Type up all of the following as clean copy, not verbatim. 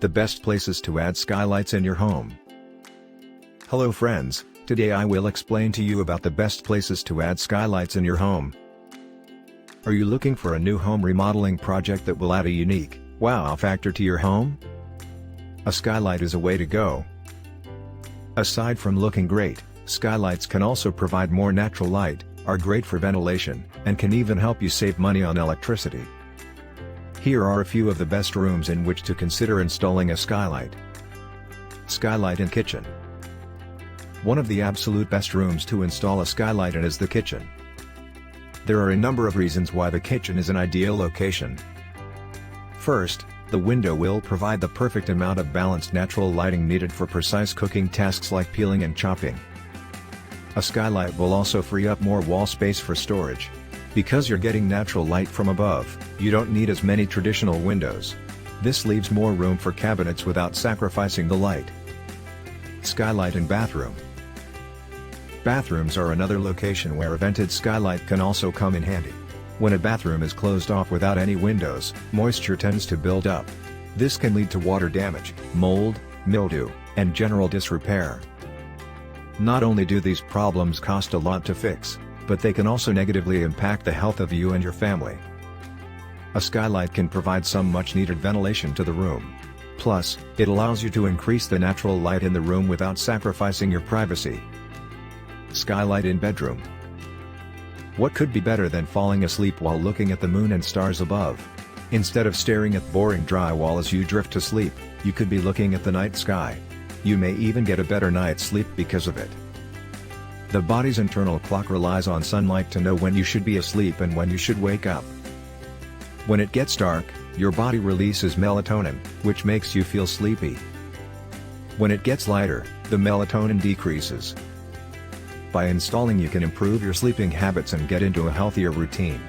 The best places to add skylights in your home. Hello friends, today I will explain to you about the best places to add skylights in your home. Are you looking for a new home remodeling project that will add a unique, wow factor to your home? A skylight is a way to go. Aside from looking great, skylights can also provide more natural light, are great for ventilation, and can even help you save money on electricity. Here are a few of the best rooms in which to consider installing a skylight. Skylight in kitchen. One of the absolute best rooms to install a skylight in is the kitchen. There are a number of reasons why the kitchen is an ideal location. First, the window will provide the perfect amount of balanced natural lighting needed for precise cooking tasks like peeling and chopping. A skylight will also free up more wall space for storage. Because you're getting natural light from above, you don't need as many traditional windows. This leaves more room for cabinets without sacrificing the light. Skylight in bathroom. Bathrooms are another location where a vented skylight can also come in handy. When a bathroom is closed off without any windows, moisture tends to build up. This can lead to water damage, mold, mildew, and general disrepair. Not only do these problems cost a lot to fix, but they can also negatively impact the health of you and your family. A skylight can provide some much-needed ventilation to the room. Plus, it allows you to increase the natural light in the room without sacrificing your privacy. Skylight in bedroom. What could be better than falling asleep while looking at the moon and stars above? Instead of staring at boring drywall as you drift to sleep, you could be looking at the night sky. You may even get a better night's sleep because of it. The body's internal clock relies on sunlight to know when you should be asleep and when you should wake up. When it gets dark, your body releases melatonin, which makes you feel sleepy. When it gets lighter, the melatonin decreases. By installing, you can improve your sleeping habits and get into a healthier routine.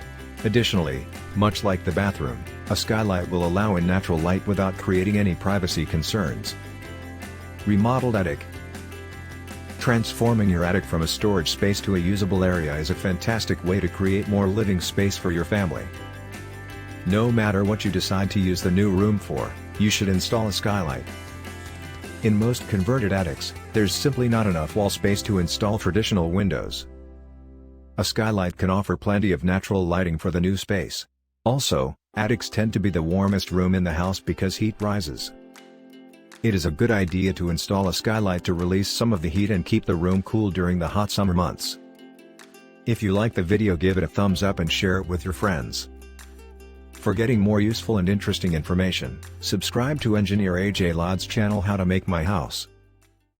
Additionally, much like the bathroom, a skylight will allow in natural light without creating any privacy concerns. Remodeled attic. Transforming your attic from a storage space to a usable area is a fantastic way to create more living space for your family. No matter what you decide to use the new room for, you should install a skylight. In most converted attics, there's simply not enough wall space to install traditional windows. A skylight can offer plenty of natural lighting for the new space. Also, attics tend to be the warmest room in the house because heat rises. It is a good idea to install a skylight to release some of the heat and keep the room cool during the hot summer months. If you like the video, give it a thumbs up and share it with your friends. For getting more useful and interesting information, subscribe to Engineer AJ Laud's channel How to Make My House.